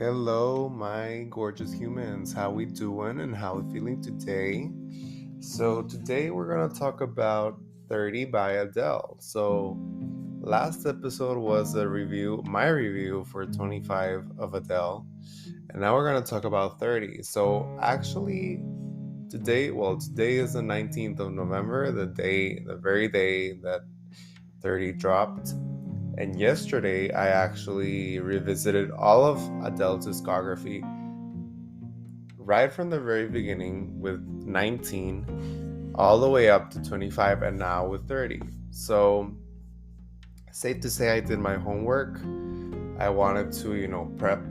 Hello, my gorgeous humans. How we doing and how we feeling today? So today we're gonna talk about 30 by Adele. So last episode was my review for 25 of Adele, and now we're gonna talk about 30. So actually today is the 19th of November, the very day that 30 dropped. And yesterday, I actually revisited all of Adele's discography right from the very beginning with 19, all the way up to 25, and now with 30. So, safe to say, I did my homework. I wanted to, prep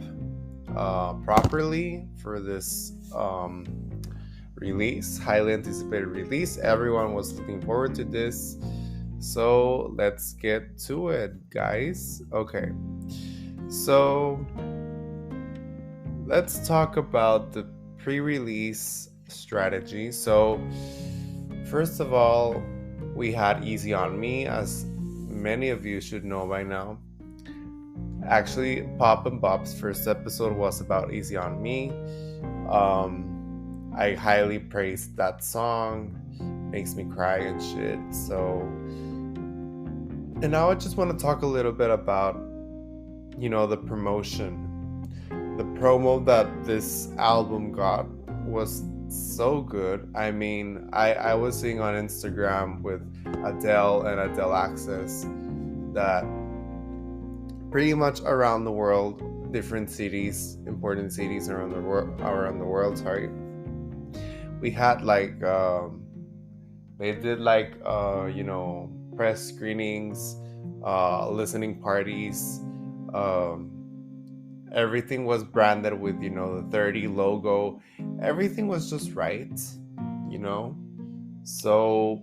properly for this release, highly anticipated release. Everyone was looking forward to this. So, let's get to it, guys. Okay. So, let's talk about the pre-release strategy. So, first of all, we had Easy on Me, as many of you should know by now. Actually, Pop and Bob's first episode was about Easy on Me. I highly praised that song. Makes me cry and shit. So, and now I just want to talk a little bit about, the promotion. The promo that this album got was so good. I mean, I was seeing on Instagram with Adele and Adele Access that pretty much around the world, different cities, important cities around the world, sorry. We had they did press screenings, listening parties. Everything was branded with the 30 logo. Everything was just right, you know so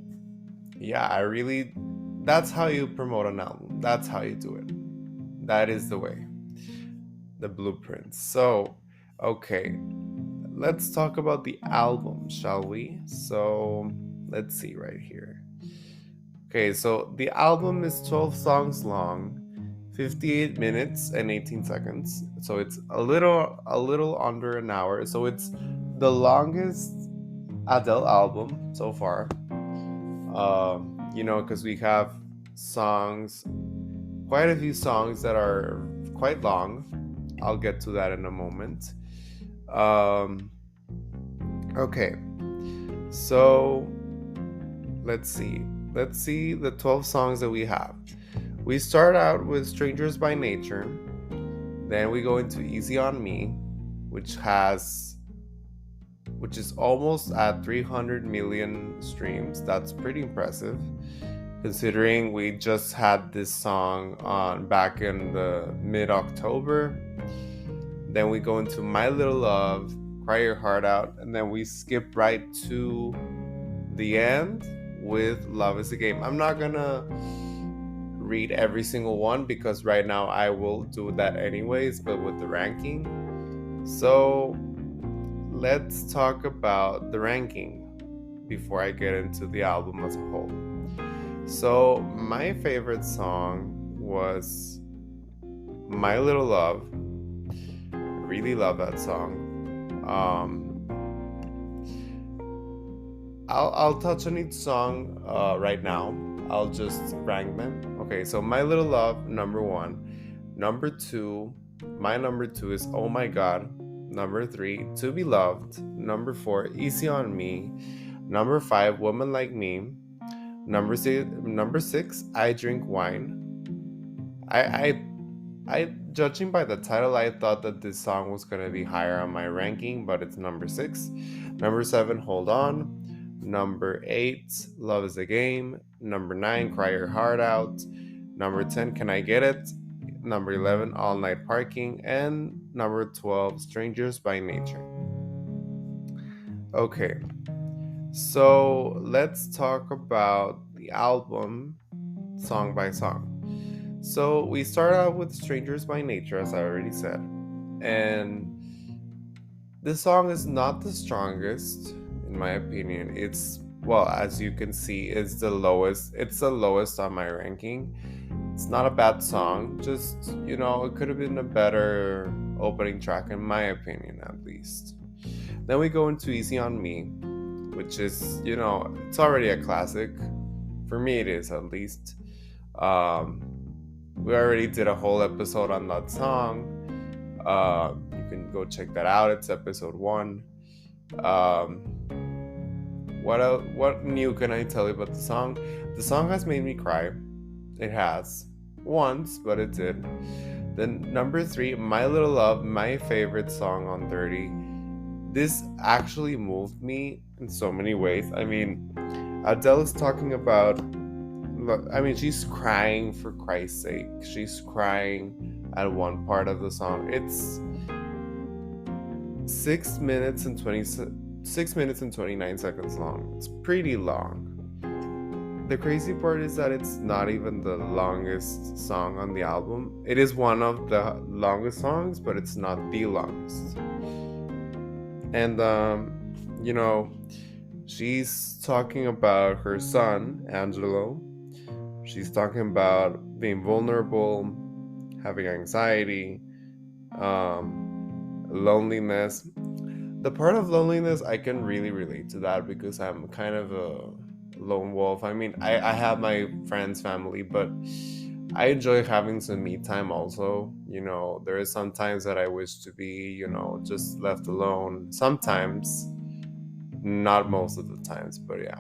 yeah, that's how you promote an album. That's how you do it. That is the way, the blueprint. So okay, let's talk about the album, shall we? So let's see right here. Okay, so the album is 12 songs long, 58 minutes and 18 seconds. So it's a little under an hour. So it's the longest Adele album so far. Because we have songs, quite a few songs that are quite long. I'll get to that in a moment. Um, okay, so let's see. Let's see the 12 songs that we have. We start out with Strangers by Nature. Then we go into Easy on Me, which is almost at 300 million streams. That's pretty impressive, considering we just had this song on back in the mid-October. Then we go into My Little Love, Cry Your Heart Out, and then we skip right to the end with Love is a Game. I'm not gonna read every single one because right now I will do that anyways, but with the ranking. So let's talk about the ranking before I get into the album as a whole. So my favorite song was My Little Love. I really love that song. I'll touch on each song right now. I'll just rank them. Okay, so My Little Love, number 1. My number two is Oh My God. Number 3, To Be Loved. Number 4, Easy on Me. Number 5, Woman Like Me. Number 6, I Drink Wine. I judging by the title, I thought that this song was gonna be higher on my ranking, but it's number 6. Number 7, Hold On. Number 8, Love is a Game. Number 9, Cry Your Heart Out. Number 10, Can I Get It? Number 11, All Night Parking. And number 12, Strangers by Nature. Okay, so let's talk about the album song by song. So we start out with Strangers by Nature, as I already said. And this song is not the strongest, in my opinion. Well, as you can see, it's the lowest on my ranking. It's not a bad song, just, it could have been a better opening track, in my opinion, at least. Then we go into Easy on Me, which is, it's already a classic. For me, it is, at least. Um, we already did a whole episode on that song. You can go check that out. It's episode 1. Um, what new can I tell you about the song? The song has made me cry. It has. Once, but it did. Then number 3, My Little Love, my favorite song on 30. This actually moved me in so many ways. I mean, Adele is talking about, she's crying, for Christ's sake. She's crying at one part of the song. It's 6 minutes and 29 seconds long. It's pretty long. The crazy part is that it's not even the longest song on the album. It is one of the longest songs, but it's not the longest. And, she's talking about her son, Angelo. She's talking about being vulnerable, having anxiety, loneliness. The part of loneliness, I can really relate to that because I'm kind of a lone wolf. I mean, I have my friends, family, but I enjoy having some me time also. There is sometimes that I wish to be, just left alone. Sometimes, not most of the times, but yeah.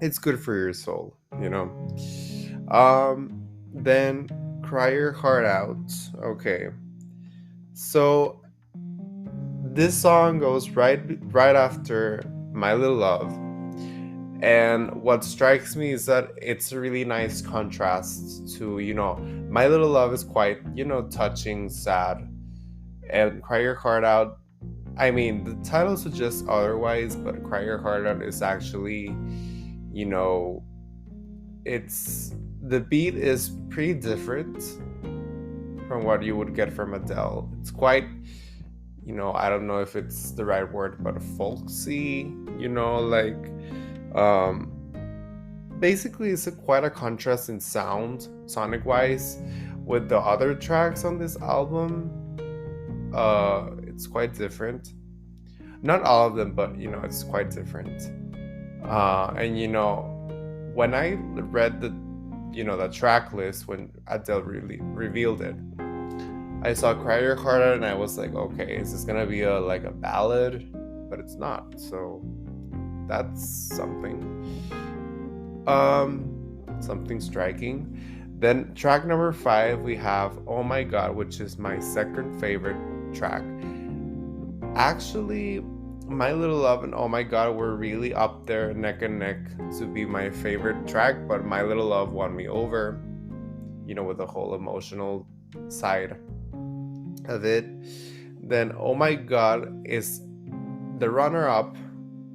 It's good for your soul, Then Cry Your Heart Out. Okay. So this song goes right after My Little Love. And what strikes me is that it's a really nice contrast to, My Little Love is quite, touching, sad. And Cry Your Heart Out, the title suggests otherwise, but Cry Your Heart Out is actually, the beat is pretty different from what you would get from Adele. It's quite, I don't know if it's the right word, but folksy, basically it's quite a contrast in sound, sonic wise, with the other tracks on this album. It's quite different. Not all of them, but it's quite different. And when I read the track list when Adele really revealed it, I saw Cry Your Heart Out and I was like, okay, is this gonna be a ballad? But it's not, so that's something. Something striking. Then track number 5, we have Oh My God, which is my second favorite track. Actually, My Little Love and Oh My God were really up there neck and neck to be my favorite track, but My Little Love won me over, with the whole emotional side of it. Then Oh My God is the runner-up,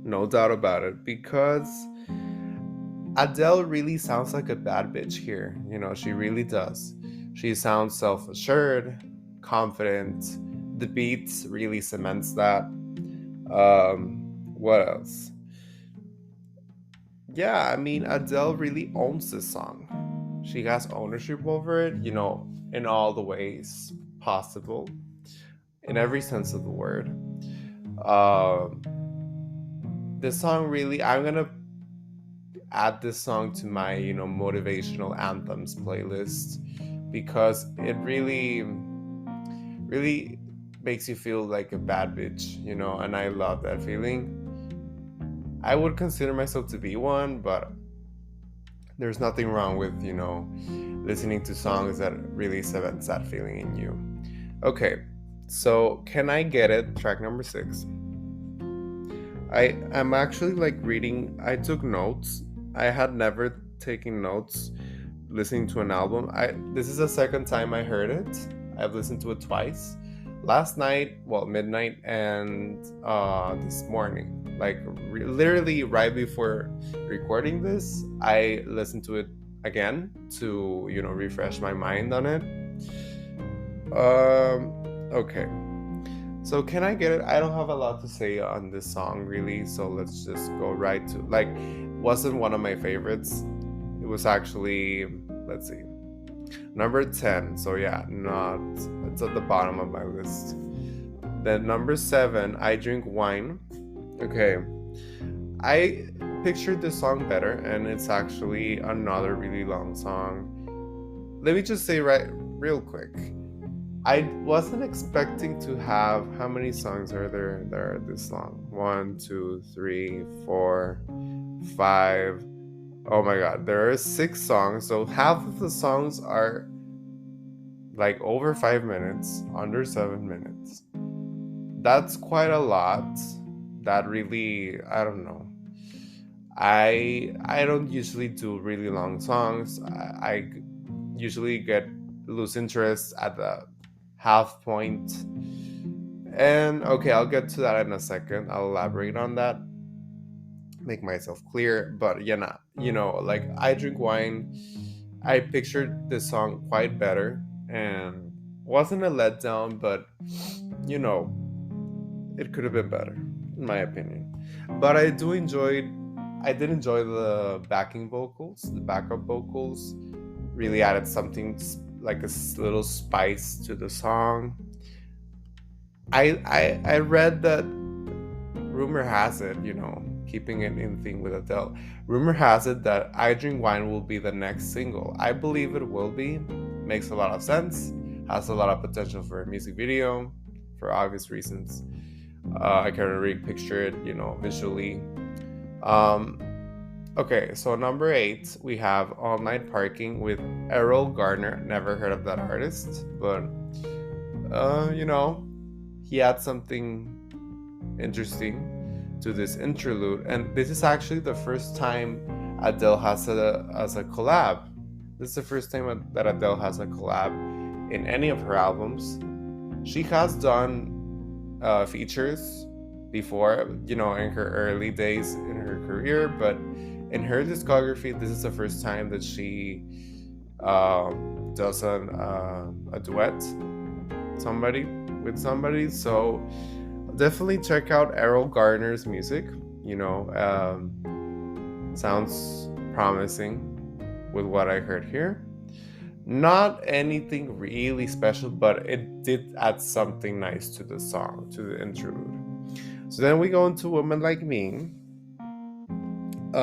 no doubt about it, because Adele really sounds like a bad bitch here. She really does. She sounds self-assured, confident. The beats really cements that. What else? Yeah, Adele really owns this song. She has ownership over it, in all the ways possible, in every sense of the word. This song really, I'm gonna add this song to my, motivational anthems playlist, because it really makes you feel like a bad bitch, and I love that feeling. I would consider myself to be one, but there's nothing wrong with, listening to songs that really cements that feeling in you. Okay, so Can I Get It, track number 6. I'm actually reading, I took notes. I had never taken notes listening to an album. This is the second time I heard it. I've listened to it twice. Last night, midnight, and this morning. Literally right before recording this, I listened to it again to, refresh my mind on it. Okay. So Can I Get It? I don't have a lot to say on this song, really, so let's just go right to, wasn't one of my favorites. It was actually, let's see, number 10, so yeah, not a It's at the bottom of my list. Then number 7, I Drink Wine. Okay, I pictured this song better, and it's actually another really long song. Let me just say right real quick. I wasn't expecting to have how many songs are there that are this long? One, two, three, four, five. Oh my god, there are 6 songs, so half of the songs are like over 5 minutes, under 7 minutes. That's quite a lot. That really, I don't know. I don't usually do really long songs. I usually get lose interest at the half point. And okay, I'll get to that in a second. I'll elaborate on that, make myself clear. But yeah, nah, like I Drink Wine, I pictured this song quite better and wasn't a letdown, but you know, it could have been better, in my opinion. But I did enjoy the backing vocals, the backup vocals. Really added something like a little spice to the song. I read that rumor has it, keeping it in thing with Adele. Rumor has it that I Drink Wine will be the next single. I believe it will be. Makes a lot of sense. Has a lot of potential for a music video, for obvious reasons. I can already picture it, visually. Um, okay, so number 8, we have All Night Parking with Errol Garner. Never heard of that artist, but he had something interesting to this interlude, and this is actually the first time Adele has a collab. This is the first time that Adele has a collab in any of her albums. She has done features before, in her early days in her career, but in her discography, this is the first time that she does a duet with somebody. So definitely check out Errol Garner's music. Sounds promising with what I heard here. Not anything really special, but it did add something nice to the song, to the interlude. So then we go into Woman Like Me. I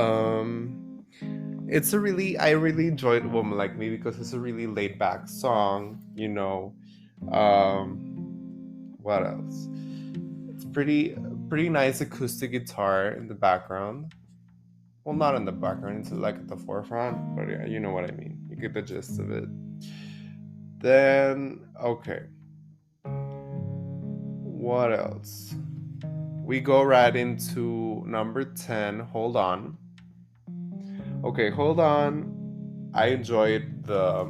really enjoyed Woman Like Me because it's a really laid back song, what else? It's pretty nice acoustic guitar in the background. Well, not in the background, it's like at the forefront, but yeah, you know what I mean. You get the gist of it. Then, okay. What else? We go right into number 10, Hold On. Okay, Hold On. I enjoyed the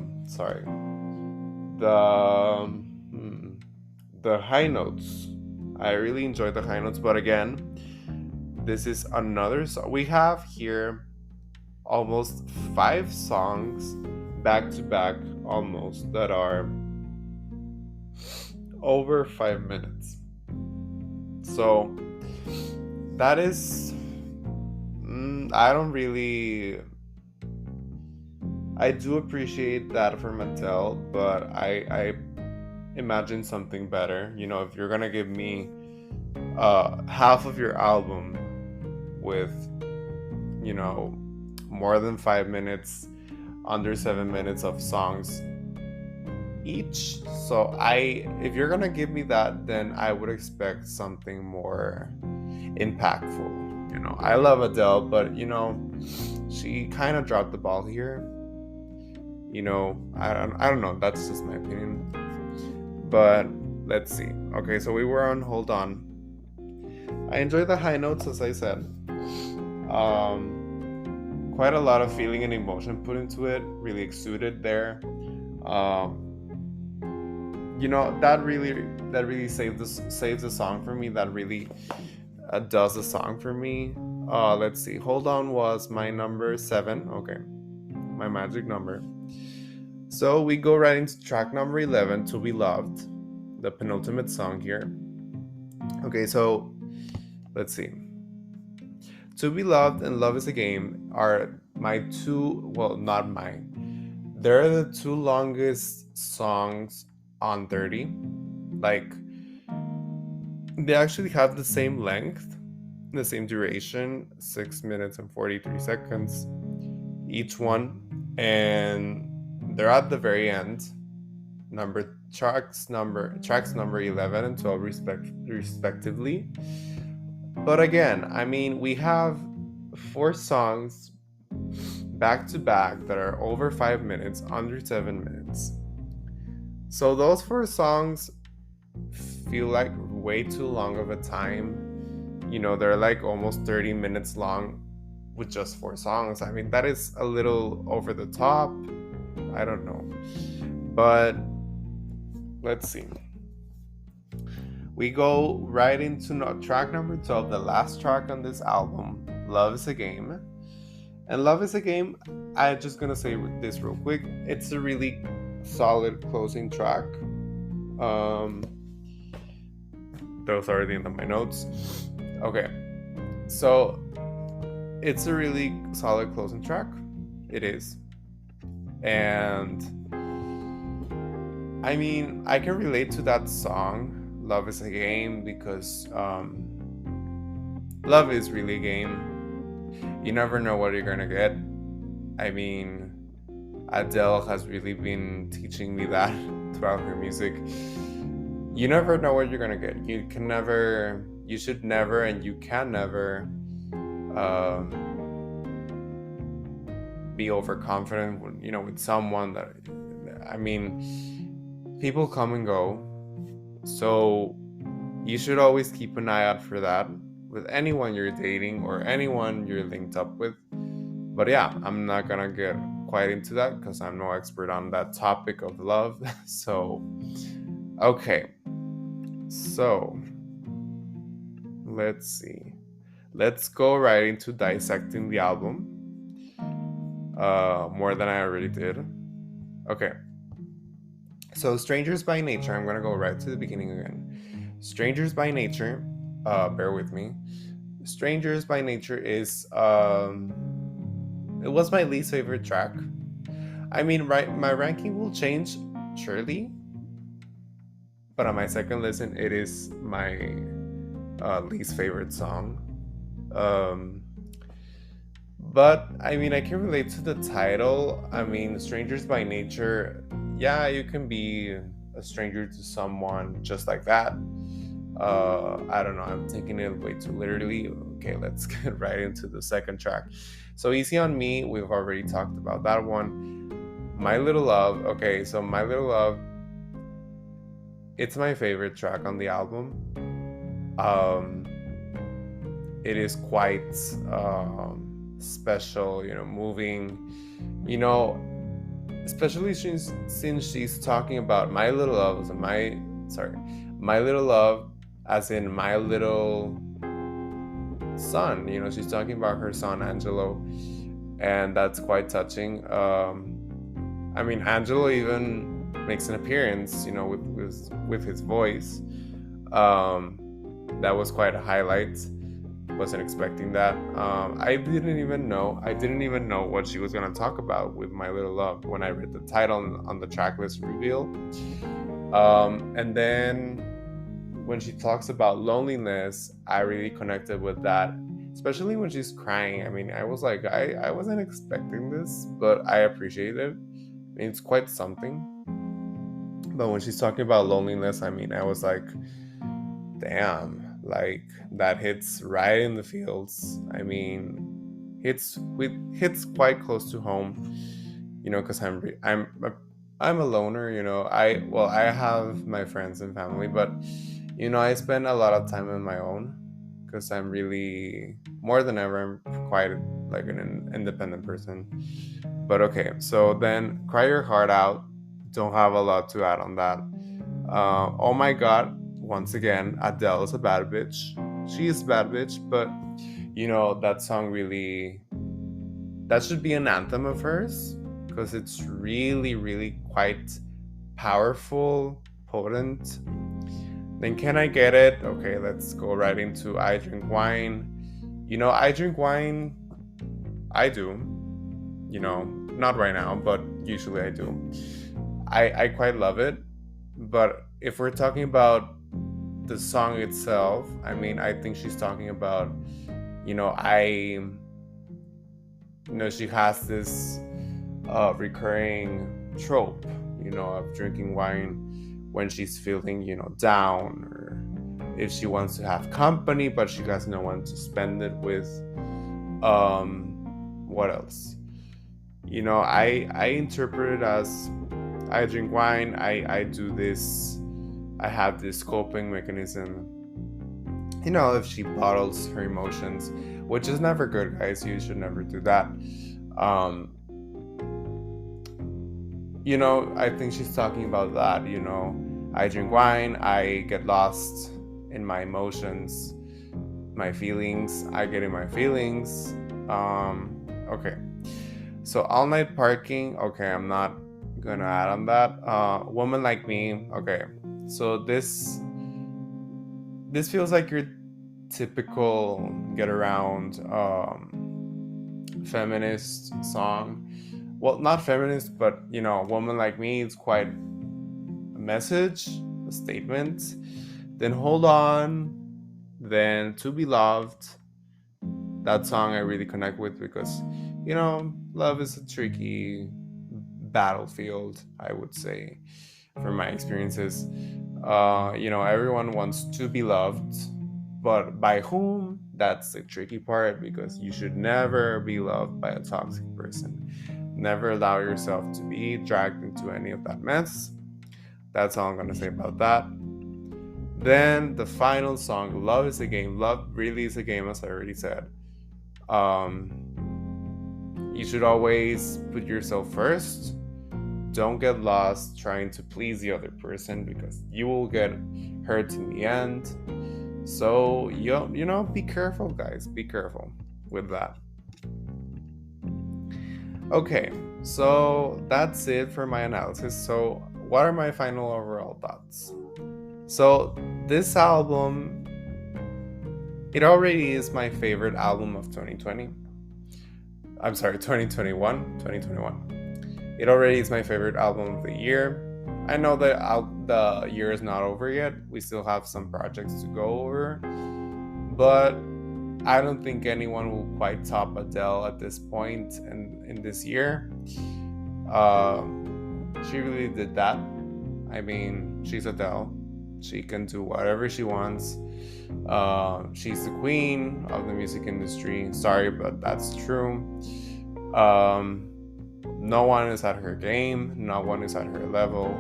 high notes. I really enjoyed the high notes, but again, this is another song. We have here almost 5 songs back to back almost that are over 5 minutes. So that is I do appreciate that from Adele, but I imagine something better. If you're gonna give me half of your album with more than 5 minutes, under 7 minutes of songs each, so if you're gonna give me that, then I would expect something more impactful. I love Adele, but she kind of dropped the ball here. I don't know, that's just my opinion. But let's see. Okay, so we were on Hold On. I enjoy the high notes, as I said. Quite a lot of feeling and emotion put into it, really exuded there. That really saves the song for me. That really does the song for me. Let's see. Hold On was my number 7. Okay, my magic number. So we go right into track number 11, To Be Loved, the penultimate song here. Okay, so let's see. To Be Loved and Love Is a Game are my two, well, not mine. They're the 2 longest songs on 30. Like, they actually have the same length, the same duration, 6 minutes and 43 seconds each one, and they're at the very end. Tracks number 11 and 12 respectively. But again, I mean, we have four songs back to back that are over 5 minutes, under 7 minutes. So those four songs feel like way too long of a time. They're like almost 30 minutes long with just four songs. I mean, that is a little over the top. I don't know. But let's see. We go right into track number 12, the last track on this album, Love is a Game. And Love is a Game, I'm just gonna say this real quick. It's a really solid closing track. Those are the end of my notes. Okay, so it's a really solid closing track. It is. And I mean, I can relate to that song, Love is a Game, because love is really a game. You never know what you're gonna get. I mean, Adele has really been teaching me that throughout her music. You never know what you're gonna get. You should never, and you can never be overconfident with someone that, I mean, people come and go. So you should always keep an eye out for that with anyone you're dating or anyone you're linked up with. But yeah, I'm not gonna get quite into that because I'm no expert on that topic of love. So, okay. So, let's see. Let's go right into dissecting the album. More than I already did. Okay. So, Strangers by Nature, I'm gonna go right to the beginning again. Strangers by Nature, bear with me. Strangers by Nature is, it was my least favorite track. I mean, my ranking will change, surely. But on my second listen, it is my least favorite song. But I mean, I can relate to the title. I mean, Strangers by Nature, yeah, you can be a stranger to someone just like that. I don't know, I'm taking it way too literally. Okay, let's get right into the second track. So, Easy on Me, we've already talked about that one. My Little Love, okay, so My Little Love, it's my favorite track on the album. It is quite special, moving, especially since she's talking about my little love, my little love, as in my little son. She's talking about her son Angelo, and that's quite touching. I mean, Angelo even makes an appearance, with his voice. That was quite a highlight. Wasn't expecting that. I didn't even know what she was gonna talk about with My Little Love when I read the title on the tracklist reveal. And then when she talks about loneliness, I really connected with that, especially when she's crying. I mean, I was like, I wasn't expecting this, but I appreciate it. I mean, it's quite something. But when she's talking about loneliness, I mean, I was like, damn, like that hits right in the feels. I mean, hits quite close to home, because I'm a loner. I have my friends and family, but I spend a lot of time on my own because I'm really, more than ever, I'm quite like an independent person. But okay, so then Cry Your Heart Out. Don't have a lot to add on that. Oh My God, once again, Adele is a bad bitch. She is a bad bitch, but that song really, that should be an anthem of hers because it's really, really quite powerful, potent. Then Can I Get It? Okay, let's go right into I Drink Wine. I drink wine. I do. Not right now, but usually I do. I quite love it. But if we're talking about the song itself, I mean, I think she's talking about, you know, she has this recurring trope, of drinking wine when she's feeling, down, or if she wants to have company, but she has no one to spend it with. What else? I interpret it as I drink wine, I do this, I have this coping mechanism. If she bottles her emotions, which is never good, guys, you should never do that. Um, I think she's talking about that. I drink wine, I get lost in my emotions, my feelings, I get in my feelings. Okay. So all night parking, okay, I'm not gonna add on that. Woman like me, okay. So this feels like your typical get around feminist song. Well, not feminist, but woman like me, it's quite a message, a statement. Then hold on, then to be loved. That song I really connect with because love is a tricky battlefield, I would say, from my experiences. Everyone wants to be loved, but by whom? That's the tricky part, because you should never be loved by a toxic person. Never allow yourself to be dragged into any of that mess. That's all I'm gonna say about that. Then the final song, Love is a Game. Love really is a game, as I already said. You should always put yourself first. Don't get lost trying to please the other person, because you will get hurt in the end. So, be careful, guys. Be careful with that. Okay, so that's it for my analysis. So, what are my final overall thoughts? So, this album, it already is my favorite album of 2020. I'm sorry, 2021. It already is my favorite album of the year. I know that the year is not over yet. We still have some projects to go over. But I don't think anyone will quite top Adele at this point in this year. She really did that. I mean, she's Adele. She can do whatever she wants. She's the queen of the music industry. Sorry, but that's true. No one is at her game. No one is at her level.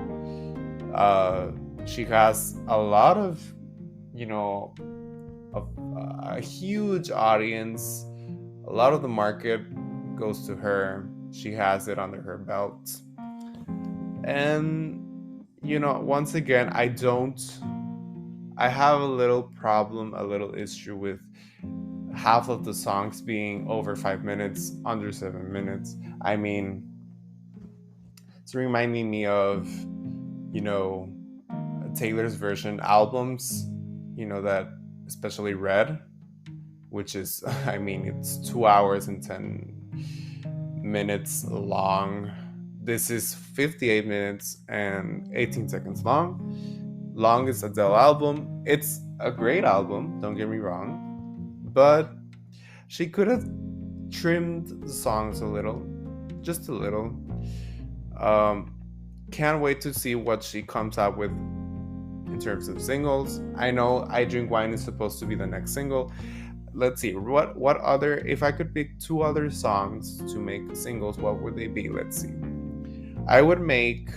She has a lot of, a huge audience. A lot of the market goes to her. She has it under her belt. And, once again, I have a little problem, a little issue with half of the songs being over 5 minutes, under 7 minutes. I mean, it's reminding me of, Taylor's version albums, that especially Red, which is, I mean, it's 2 hours and 10 minutes long. This is 58 minutes and 18 seconds long. Longest Adele album. It's a great album, don't get me wrong, but she could have trimmed the songs a little, just a little. Can't wait to see what she comes out with in terms of singles. I know I Drink Wine is supposed to be the next single. Let's see, what other, if I could pick 2 other songs to make singles, what would they be? Let's see. I would make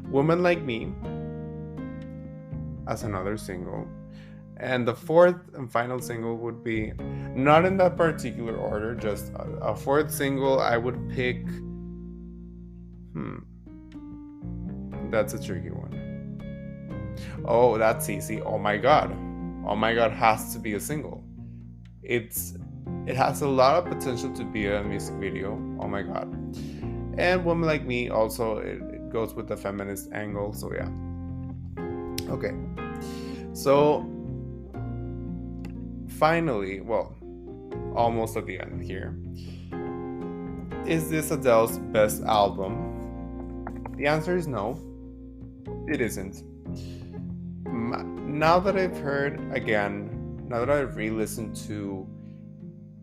Woman Like Me as another single. And the fourth and final single would be, not in that particular order, just a fourth single. I would pick, that's a tricky one. Oh, that's easy. Oh my God has to be a single. It has a lot of potential to be a music video. Oh my God. And Woman Like Me also, it goes with the feminist angle. So yeah. Okay. So finally, well, almost at the end here, is this Adele's best album? The answer is no, it isn't. Now that I've heard again, now that I've re-listened to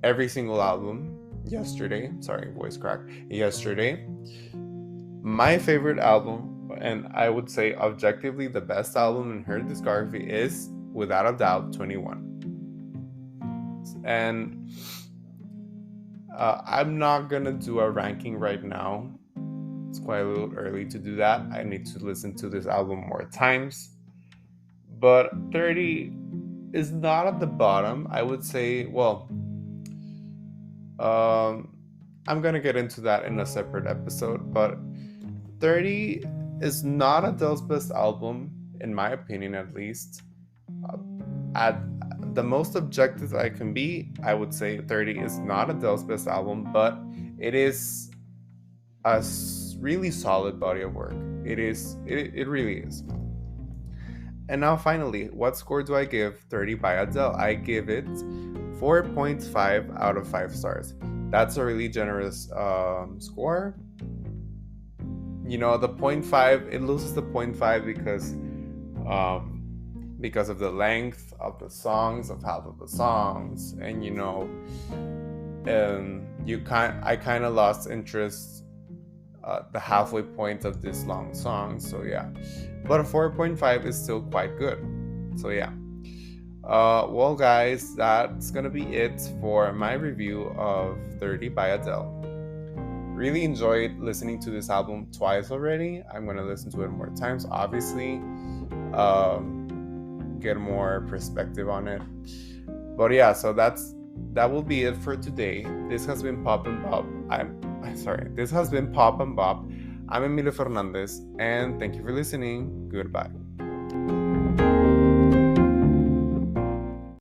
every single album yesterday, sorry, voice crack, yesterday, my favorite album, and I would say objectively the best album in her discography, is without a doubt 21. And I'm not gonna do a ranking right now. It's quite a little early to do that. I need to listen to this album more times. But 30 is not at the bottom. I would say, well, I'm gonna get into that in a separate episode. But 30 is not Adele's best album, in my opinion at least. At the most objective I can be, I would say 30 is not Adele's best album, but it is a really solid body of work. It really is. And now finally, what score do I give 30 by Adele? I give it 4.5 out of 5 stars. That's a really generous score. You know, the 0.5, it loses the 0.5 because of the length of the songs, of half of the songs, and you know, I kind of lost interest the halfway point of this long song. So yeah, but a 4.5 is still quite good. So yeah. Well guys, that's gonna be it for my review of 30 by Adele. Really enjoyed listening to this album twice already. I'm gonna listen to it more times, obviously. Get more perspective on it. But yeah, so that will be it for today. This has been Pop and Bop. This has been Pop and Bop. I'm Emilio Fernandez, and thank you for listening. Goodbye.